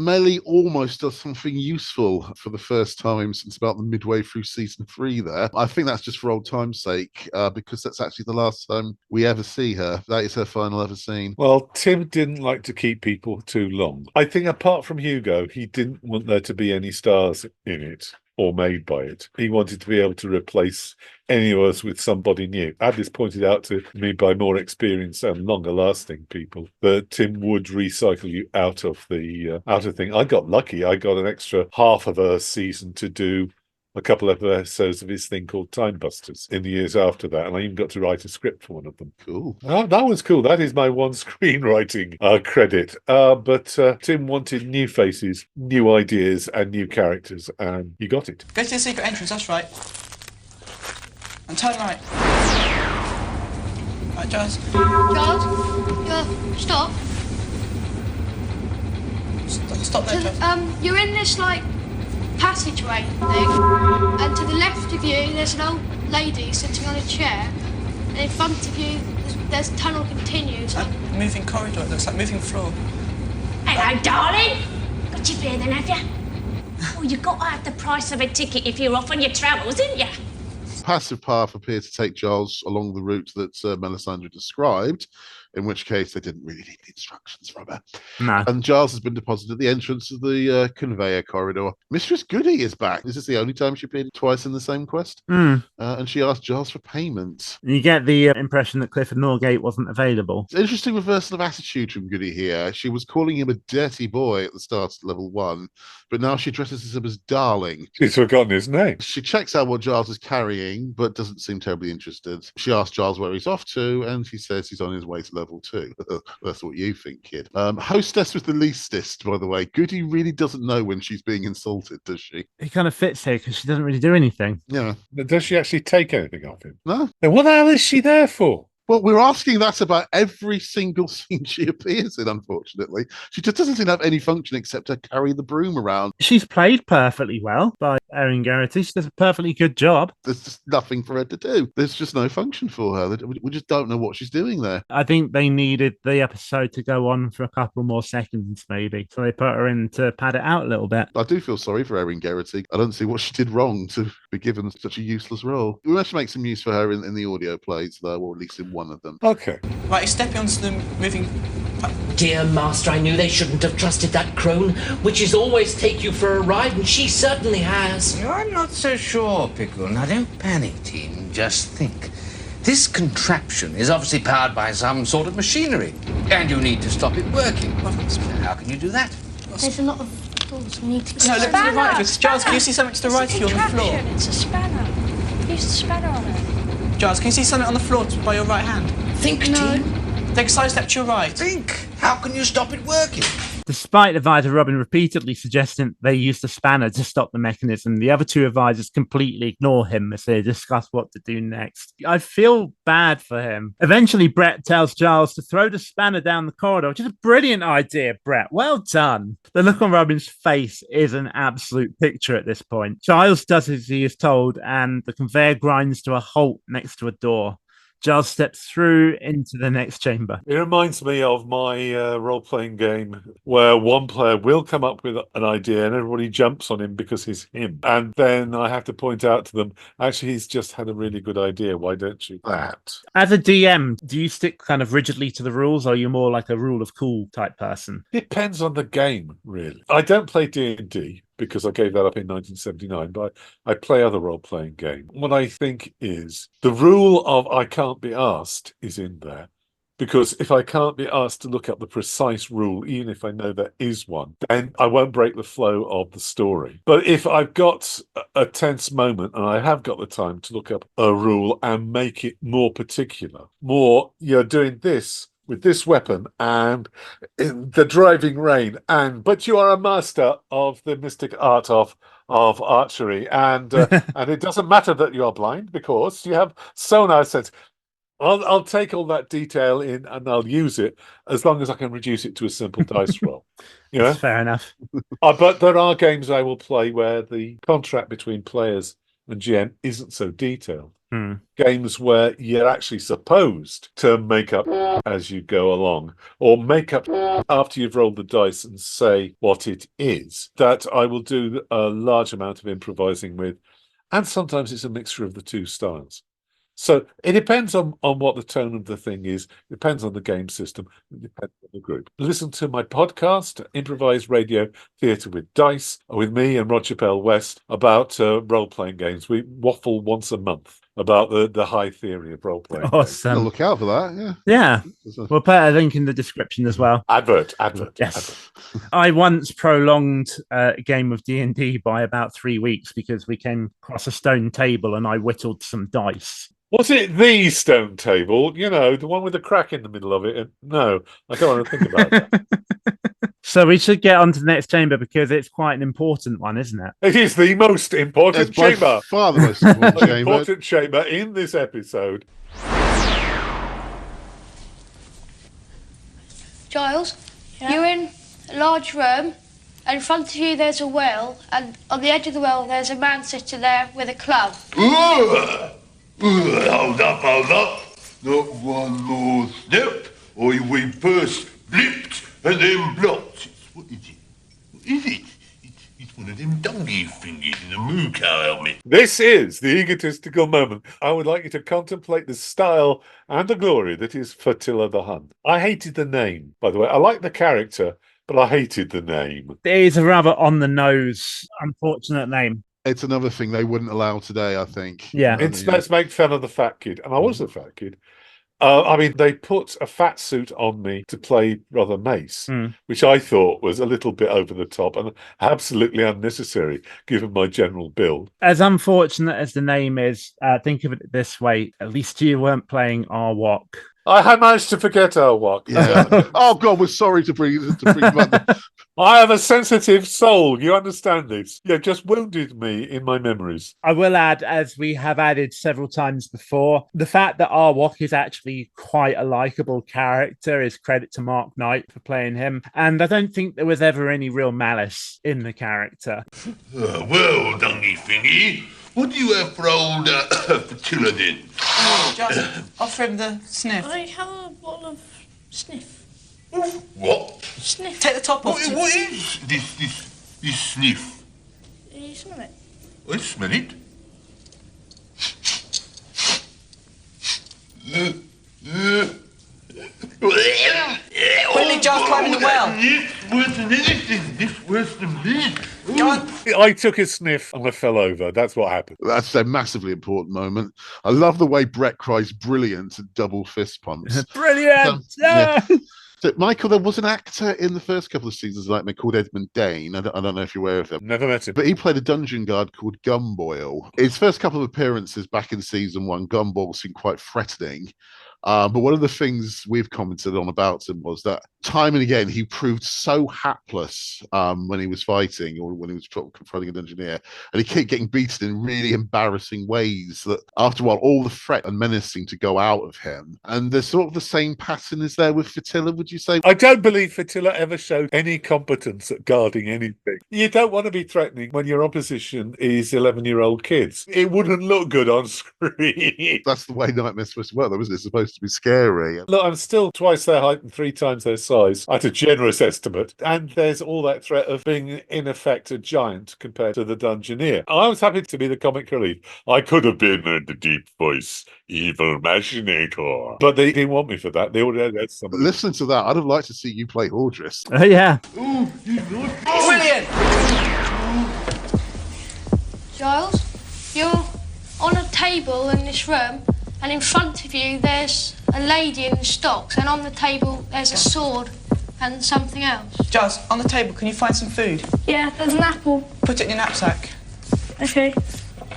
Melly almost does something useful for the first time since about the midway through season 3 there. I think that's just for old time's sake, because that's actually the last time we ever see her. That is her final ever scene. Well, Tim didn't like to keep people too long. I think apart from Hugo, he didn't want there to be any stars in it or made by it. He wanted to be able to replace any of us with somebody new. Addis pointed out to me by more experienced and longer lasting people that Tim would recycle you out of the thing. I got lucky. I got an extra half of a season to do a couple of episodes of his thing called Time Busters in the years after that, and I even got to write a script for one of them. Cool. Oh, that was cool. That is my one screenwriting credit. But Tim wanted new faces, new ideas, and new characters, and you got it. Go to the secret entrance, that's right. And turn right. Right, Giles. Giles, stop. Stop there, Giles. You're in this, like, passageway thing, and to the left of you there's an old lady sitting on a chair, and in front of you there's a tunnel continues. Moving corridor, it looks like moving floor. Hello, darling. Got your beer then, have you? Well, you got to have the price of a ticket if you're off on your travels, didn't you? Passive path appeared to take Giles along the route that Melisandre described, in which case they didn't really need the instructions from her. No. And Giles has been deposited at the entrance of the conveyor corridor. Mistress Goody is back. This is the only time she appeared twice in the same quest. And she asked Giles for payment. You get the impression that Clifford Norgate wasn't available. It's an interesting reversal of attitude from Goody here. She was calling him a dirty boy at the start of level 1, but now she addresses him as darling. She's forgotten his name. She checks out what Giles is carrying, but doesn't seem terribly interested. She asks Giles where he's off to, and he says he's on his way to level 2. That's what you think, kid. Hostess with the leastest, by the way. Goody really doesn't know when she's being insulted, does she? He kind of fits here because she doesn't really do anything. Yeah. Does she actually take anything off him? No. Then what the hell is she there for? Well, we're asking that about every single scene she appears in, unfortunately. She just doesn't seem to have any function except to carry the broom around. She's played perfectly well by Erin Garrity. She does a perfectly good job. There's just nothing for her to do. There's just no function for her. We just don't know what she's doing there. I think they needed the episode to go on for a couple more seconds, maybe. So they put her in to pad it out a little bit. I do feel sorry for Erin Garrity. I don't see what she did wrong to be given such a useless role. We managed to make some use for her in the audio plays, though, or at least in one of them. Okay. Right, he's stepping onto the moving... Dear master, I knew they shouldn't have trusted that crone, which is always take you for a ride, and she certainly has. I'm not so sure, Pickle. Now, don't panic, team. Just think. This contraption is obviously powered by some sort of machinery, and you need to stop it working. How can you do that? There's a lot of doors we need to No, look to the right of us. Giles, can you see something to the right of you on the floor? It's a spanner. Use the spanner on it. Giles, can you see something on the floor by your right hand? Think, team. Take a side step to your right. Think. How can you stop it working? Despite Advisor Robin repeatedly suggesting they use the spanner to stop the mechanism, the other two advisors completely ignore him as they discuss what to do next. I feel bad for him. Eventually, Brett tells Giles to throw the spanner down the corridor, which is a brilliant idea, Brett. Well done. The look on Robin's face is an absolute picture at this point. Giles does as he is told, and the conveyor grinds to a halt next to a door. Giles steps through into the next chamber. It reminds me of my role-playing game where one player will come up with an idea and everybody jumps on him because he's him. And then I have to point out to them, actually, he's just had a really good idea. Why don't you that? As a DM, do you stick kind of rigidly to the rules, or are you more like a rule of cool type person? Depends on the game, really. I don't play D&D because I gave that up in 1979, but I play other role-playing games. What I think is the rule of I can't be asked is in there, because if I can't be asked to look up the precise rule, even if I know there is one, then I won't break the flow of the story. But if I've got a tense moment and I have got the time to look up a rule and make it more particular, more, you're doing this with this weapon and in the driving rain, but you are a master of the mystic art of archery, and and it doesn't matter that you are blind because you have sonar sense. I'll take all that detail in and I'll use it as long as I can reduce it to a simple dice roll. You know? That's fair enough. But there are games I will play where the contract between players and GM isn't so detailed. games where you're actually supposed to make up as you go along, or make up after you've rolled the dice and say what it is, that I will do a large amount of improvising with. And sometimes it's a mixture of the two styles. So it depends on what the tone of the thing is. It depends on the game system. It depends on the group. Listen to my podcast, Improvised Radio Theatre with Dice, with me and Roger Bell West, about role-playing games. We waffle once a month about the high theory of role-playing Awesome. I'll look out for that, Yeah. We'll put a link in the description as well. Advert. Yes. I once prolonged a game of D&D by about 3 weeks because we came across a stone table and I whittled some dice. Was it the stone table? You know, the one with the crack in the middle of it? And no, I don't want to think about that. So we should get on to the next chamber because it's quite an important one, isn't it? It is the most important chamber. By far the most important chamber. Important chamber in this episode. Giles, you're in a large room, and in front of you there's a well, and on the edge of the well there's a man sitting there with a club. Hold up. Not one more step, or you will first blipped and then blocked. What is it? What is it? It's one of them Dungerthingies in a moo cow helmet. This is the egotistical moment. I would like you to contemplate the style and the glory that is Fatilla the Hun. I hated the name, by the way. I like the character, but I hated the name. It is a rather on-the-nose, unfortunate name. It's another thing they wouldn't allow today, I think. Yeah. Let's make fun of the fat kid. And I was a fat kid. I mean, they put a fat suit on me to play Brother Mace, which I thought was a little bit over the top and absolutely unnecessary, given my general build. As unfortunate as the name is, think of it this way. At least you weren't playing Arwok. I had managed to forget Arwok. Yeah. Oh, God, we're sorry to bring back I have a sensitive soul. You understand this? You just wounded me in my memories. I will add, as we have added several times before, the fact that Arwok is actually quite a likable character is credit to Mark Knight for playing him. And I don't think there was ever any real malice in the character. Well, Dungerthingy, what do you have for old Fatilla then? Just offer him the sniff. I have a bottle of sniff. What? Sniff. Take the top off. What is this sniff? You smell it? I smell it. Quickly, Giles, climb in the well. This worse than anything. This worse than me. Go on. I took a sniff and I fell over. That's what happened. That's a massively important moment. I love the way Brett cries brilliant at double fist pumps. Brilliant! Yeah. So, Michael, there was an actor in the first couple of seasons like me called Edmund Dane. I don't know if you're aware of him. Never met him. But he played a dungeon guard called Gumboil. His first couple of appearances back in season 1, Gumboil seemed quite threatening. But one of the things we've commented on about him was that time and again he proved so hapless when he was fighting or when he was confronting a dungeoneer, and he kept getting beaten in really embarrassing ways that after a while all the threat and menace seemed to go out of him. And there's sort of the same pattern is there with Fatilla, would you say? I don't believe Fatilla ever showed any competence at guarding anything. You don't want to be threatening when your opposition is 11-year-old kids. It wouldn't look good on screen. That's the way Nightmare's supposed to work, though, isn't it? It's supposed to be scary. Look, I'm still twice their height and 3 times their size. That's a generous estimate. And there's all that threat of being, in effect, a giant compared to the Dungeoneer. I was happy to be the comic relief. I could have been the deep voice evil machinator. But they didn't want me for that. They already had somebody. Listen to that. I'd have liked to see you play Audris. Yeah. Brilliant! Giles, you're on a table in this room, and in front of you there's a lady in stocks, and on the table there's a sword and something else. Giles, on the table, can you find some food? Yeah, there's an apple. Put it in your knapsack. Okay.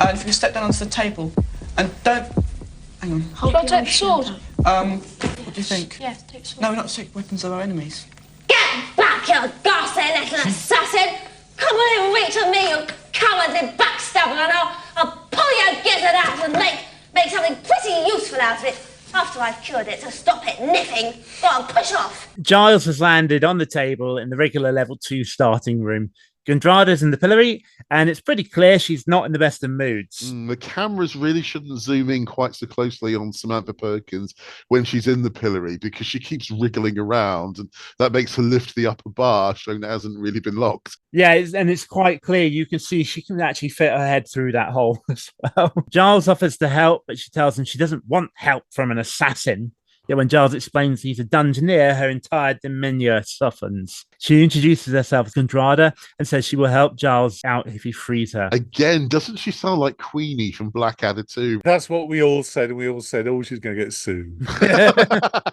And if you can step down onto the table. And don't... Hang on. Should I take the sword? What do you think? Yeah, take the sword. No, we're not sick. Weapons of our enemies. Get back, you ghastly little assassin! Come on and reach at me, you cowardly backstabber, and I'll pull your gizzard out and make something pretty useful out of it. After I've cured it, to stop it nipping. Go on, push off. Giles has landed on the table in the regular level 2 starting room. Gundrada's in the pillory, and it's pretty clear she's not in the best of moods. The cameras really shouldn't zoom in quite so closely on Samantha Perkins when she's in the pillory, because she keeps wriggling around, and that makes her lift the upper bar, showing it hasn't really been locked. Yeah, and it's quite clear. You can see she can actually fit her head through that hole as well. Giles offers to help, but she tells him she doesn't want help from an assassin. Yet when Giles explains he's a Dungeoneer, her entire demeanor softens. She introduces herself as Gundrada and says she will help Giles out if he frees her. Again, doesn't she sound like Queenie from Blackadder 2? That's what we all said, and we all said, oh, she's going to get sued.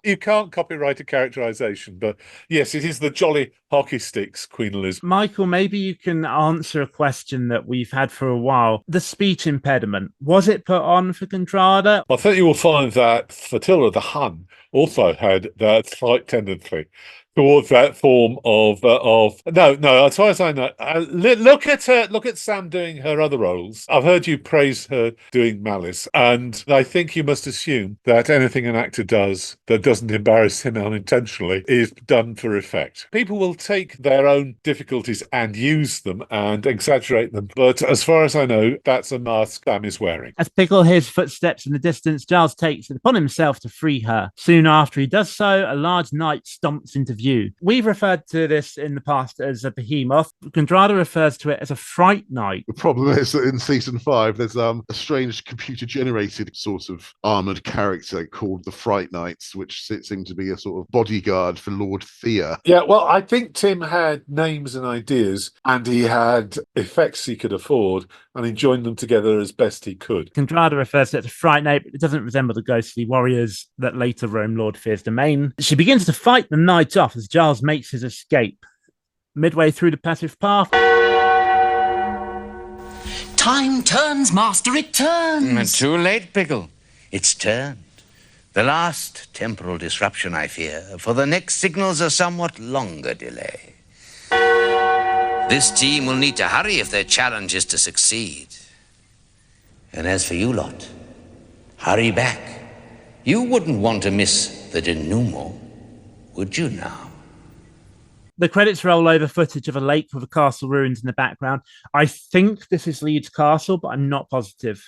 You can't copyright a characterization, but yes, it is the jolly hockey sticks, Queen Elizabeth. Michael, maybe you can answer a question that we've had for a while. The speech impediment, was it put on for Gundrada? I think you will find that Fatilla the Hun also had that slight tendency towards that form of no. As far as I know, look at Sam doing her other roles. I've heard you praise her doing Malice, and I think you must assume that anything an actor does that doesn't embarrass him unintentionally is done for effect. People will take their own difficulties and use them and exaggerate them, but as far as I know, that's a mask Sam is wearing. As Pickle hears footsteps in the distance, Giles takes it upon himself to free her. Soon after he does so, a large knight stomps into view. We've referred to this in the past as a behemoth. Gundrada refers to it as a fright knight. The problem is that in season 5, there's a strange computer-generated sort of armoured character called the Fright Knights, which seem to be a sort of bodyguard for Lord Thea. Yeah, well, I think Tim had names and ideas, and he had effects he could afford, and he joined them together as best he could. Gundrada refers to it as a fright knight, but it doesn't resemble the ghostly warriors that later roam Lord Fear's domain. She begins to fight the knight off as Giles makes his escape. Midway through the passive path, Time turns, Master, it turns. Too late, Pickle. It's turned. The last temporal disruption, I fear, for the next signals a somewhat longer delay. This team will need to hurry if their challenge is to succeed. And as for you lot, hurry back. You wouldn't want to miss the denouement, would you now? the credits roll over footage of a lake with a castle ruins in the background. I think this is Leeds Castle, but I'm not positive.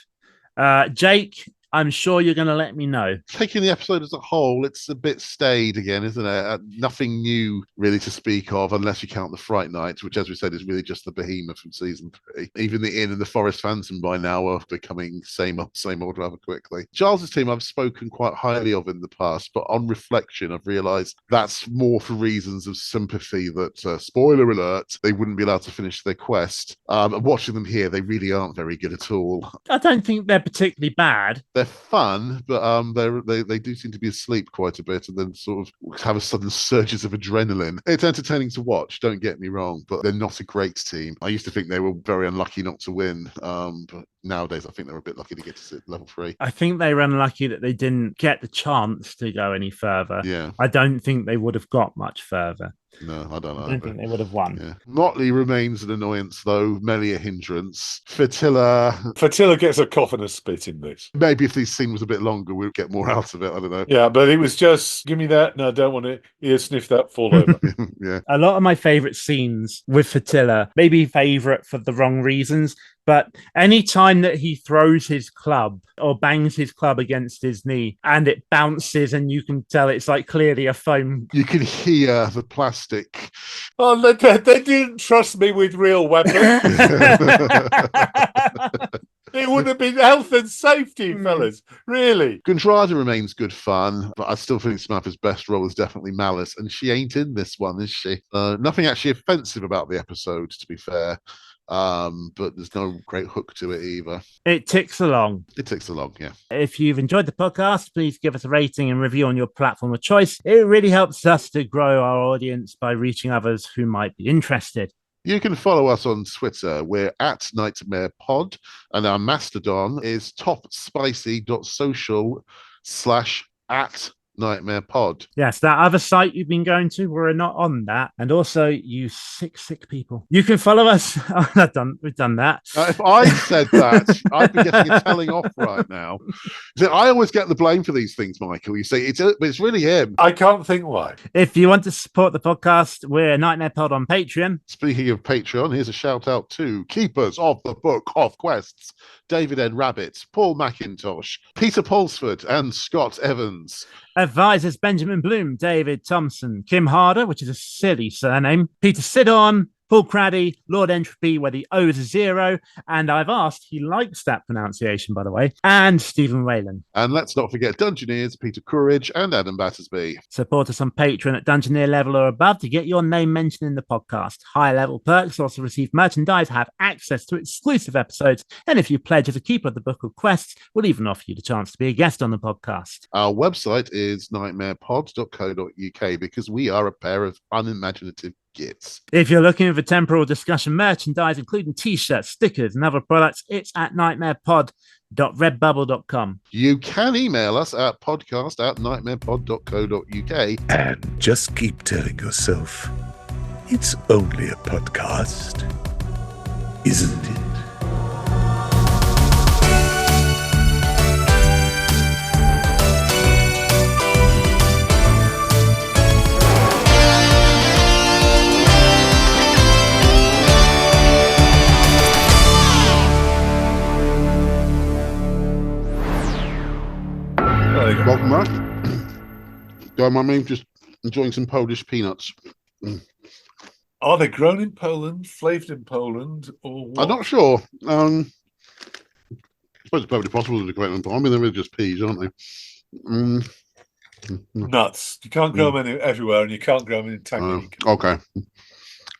Jake, I'm sure you're going to let me know. Taking the episode as a whole, it's a bit staid again, isn't it? Nothing new really to speak of, unless you count the Fright Nights, which, as we said, is really just the behemoth from season 3. Even the Inn and the Forest Phantom by now are becoming same old rather quickly. Giles' team I've spoken quite highly of in the past, but on reflection, I've realised that's more for reasons of sympathy that, spoiler alert, they wouldn't be allowed to finish their quest. Watching them here, they really aren't very good at all. I don't think they're particularly bad. They're fun, but they do seem to be asleep quite a bit and then sort of have a sudden surges of adrenaline. It's entertaining to watch, don't get me wrong, but they're not a great team. I used to think they were very unlucky not to win, but nowadays I think they're a bit lucky to get to level 3. I think they were unlucky that they didn't get the chance to go any further. Yeah. I don't think they would have got much further. No, I don't know. I don't think they would have won. Yeah. Motley remains an annoyance, though. Melly a hindrance. Fatilla gets a cough and a spit in this. Maybe if these scenes was a bit longer, we'd get more out of it. I don't know. Yeah, but it was just, give me that. No, I don't want it. Here, sniff that, fall over. Yeah. A lot of my favourite scenes with Fatilla, maybe favourite for the wrong reasons, but any time that he throws his club or bangs his club against his knee and it bounces and you can tell it's like clearly a foam. You can hear the plastic. Oh, they didn't trust me with real weapons. It would have been health and safety, fellas. Really. Gundrada remains good fun, but I still think Samantha's best role is definitely Malice, and she ain't in this one, is she? Nothing actually offensive about the episode, to be fair. But there's no great hook to it either. It ticks along. It ticks along, yeah. If you've enjoyed the podcast, please give us a rating and review on your platform of choice. It really helps us to grow our audience by reaching others who might be interested. You can follow us on Twitter. We're at NightmarePod, and our Mastodon is topspicy.social/@ Nightmare Pod. Yes, that other site you've been going to, we're not on that. And also, you sick people. You can follow us. We've done that. If I said that, I'd be getting a telling off right now. I always get the blame for these things, Michael. You see, it's really him. I can't think why. If you want to support the podcast, we're Nightmare Pod on Patreon. Speaking of Patreon, here's a shout out to Keepers of the Book of Quests, David N. Rabbit, Paul McIntosh, Peter Polsford, and Scott Evans. Advisors Benjamin Bloom, David Thompson, Kim Harder, which is a silly surname, Peter Sidon, Paul Craddy, Lord Entropy, where the O is a 0, and I've asked, he likes that pronunciation, by the way, and Stephen Whalen. And let's not forget Dungeoneers, Peter Courage, and Adam Battersby. Support us on Patreon at Dungeoneer level or above to get your name mentioned in the podcast. Higher level perks also receive merchandise, have access to exclusive episodes, and if you pledge as a keeper of the Book of Quests, we'll even offer you the chance to be a guest on the podcast. Our website is nightmarepod.co.uk because we are a pair of unimaginative gits. If you're looking for temporal discussion merchandise, including t-shirts, stickers, and other products, it's at nightmarepod.redbubble.com. You can email us at podcast@nightmarepod.co.uk. And just keep telling yourself, it's only a podcast, isn't it? Welcome back. Don't mind me, just enjoying some Polish peanuts. Are they grown in Poland, flavoured in Poland, or what? I'm not sure. I suppose it's perfectly possible to create them. I mean, they're really just peas, aren't they? Nuts. You can't grow them everywhere, and you can't grow them in Tanganyika. Okay.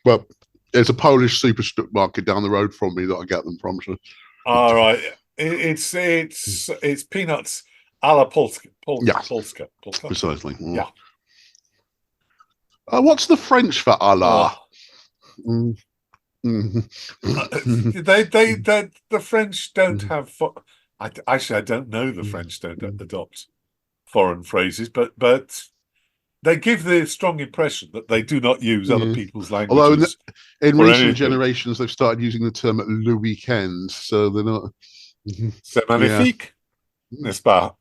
Well, there's a Polish supermarket down the road from me that I get them from. So. All right. It's peanuts a la Polska. Yes. Polska. Precisely. Yeah. What's the French for a la? The French don't have. I don't know. The French don't adopt foreign phrases, but they give the strong impression that they do not use other people's languages. Although in recent generations, they've started using the term "le weekend," so they're not. C'est magnifique. N'est-ce pas?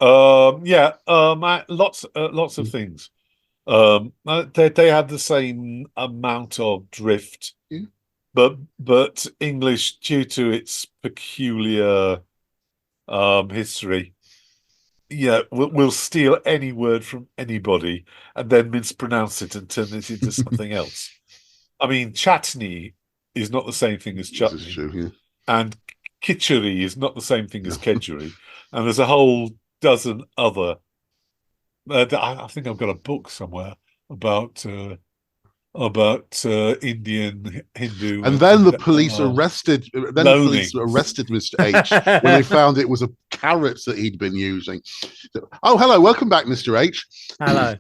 Lots of things. They have the same amount of drift, but English, due to its peculiar history, will steal any word from anybody and then mispronounce it and turn it into something else. I mean, chutney is not the same thing as chutney, true, and kitchery is not the same thing as kedgeree. And there's a whole dozen other. I think I've got a book somewhere about Indian, Hindu, and then the police arrested. Then the police arrested Mr. H when they found it was a carrot that he'd been using. Oh, hello, welcome back, Mr. H. Hello.